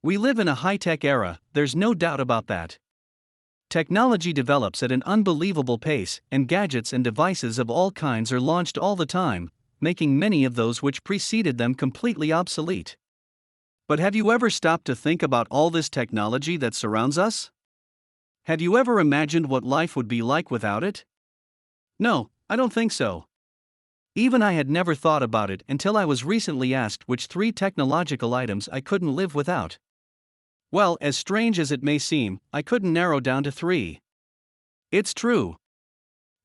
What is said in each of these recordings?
We live in a high-tech era, there's no doubt about that. Technology develops at an unbelievable pace, and gadgets and devices of all kinds are launched all the time, making many of those which preceded them completely obsolete. But have you ever stopped to think about all this technology that surrounds us? Had you ever imagined what life would be like without it? No, I don't think so. Even I had never thought about it until I was recently asked which 3 technological items I couldn't live without. Well, as strange as it may seem, I couldn't narrow down to 3. It's true.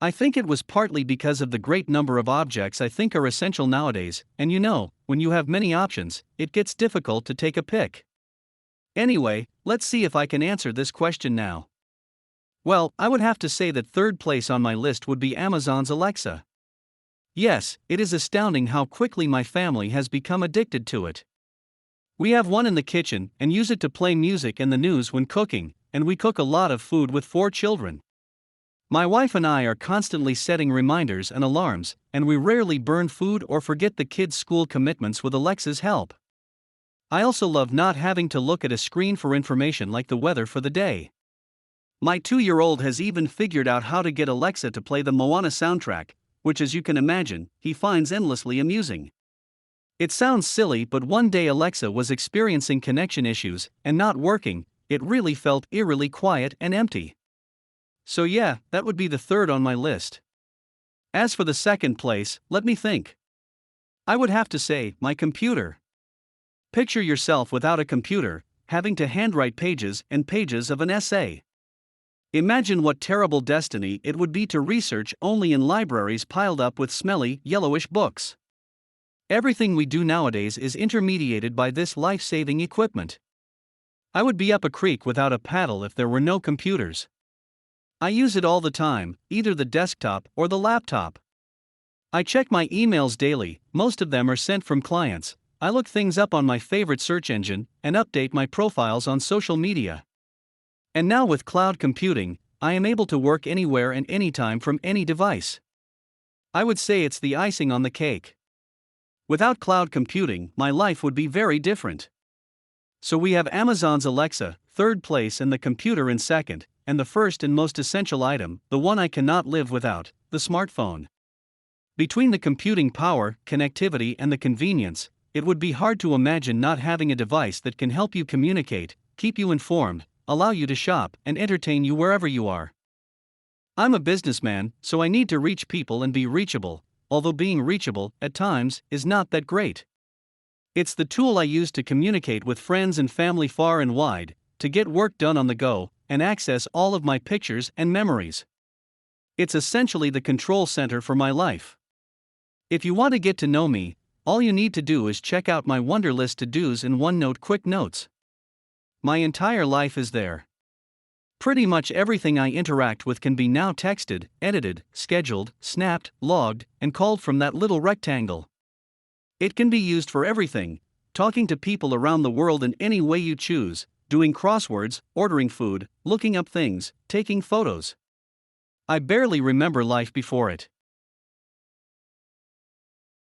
I think it was partly because of the great number of objects I think are essential nowadays, and when you have many options, it gets difficult to take a pick. Anyway, let's see if I can answer this question now. Well, I would have to say that third place on my list would be Amazon's Alexa. Yes, it is astounding how quickly my family has become addicted to it. We have one in the kitchen and use it to play music and the news when cooking, and we cook a lot of food with 4 children. My wife and I are constantly setting reminders and alarms, and we rarely burn food or forget the kids' school commitments with Alexa's help. I also love not having to look at a screen for information like the weather for the day. My 2-year-old has even figured out how to get Alexa to play the Moana soundtrack, which, as you can imagine, he finds endlessly amusing. It sounds silly, but one day Alexa was experiencing connection issues and not working. It really felt eerily quiet and empty. So yeah, that would be the third on my list. As for the second place, let me think. I would have to say, my computer. Picture yourself without a computer, having to handwrite pages and pages of an essay. Imagine what terrible destiny it would be to research only in libraries piled up with smelly, yellowish books. Everything we do nowadays is intermediated by this life-saving equipment. I would be up a creek without a paddle if there were no computers. I use it all the time, either the desktop or the laptop. I check my emails daily, most of them are sent from clients. I look things up on my favorite search engine and update my profiles on social media. And now with cloud computing, I am able to work anywhere and anytime from any device. I would say it's the icing on the cake. Without cloud computing, my life would be very different. So we have Amazon's Alexa, third place, and the computer in second, and the first and most essential item, the one I cannot live without, the smartphone. Between the computing power, connectivity, and the convenience, it would be hard to imagine not having a device that can help you communicate, keep you informed, allow you to shop, and entertain you wherever you are. I'm a businessman, so I need to reach people and be reachable, although being reachable, at times, is not that great. It's the tool I use to communicate with friends and family far and wide, to get work done on the go, and access all of my pictures and memories. It's essentially the control center for my life. If you want to get to know me, all you need to do is check out my Wunderlist to-dos in OneNote Quick Notes. My entire life is there. Pretty much everything I interact with can be now texted, edited, scheduled, snapped, logged, and called from that little rectangle. It can be used for everything: talking to people around the world in any way you choose, doing crosswords, ordering food, looking up things, taking photos. I barely remember life before it.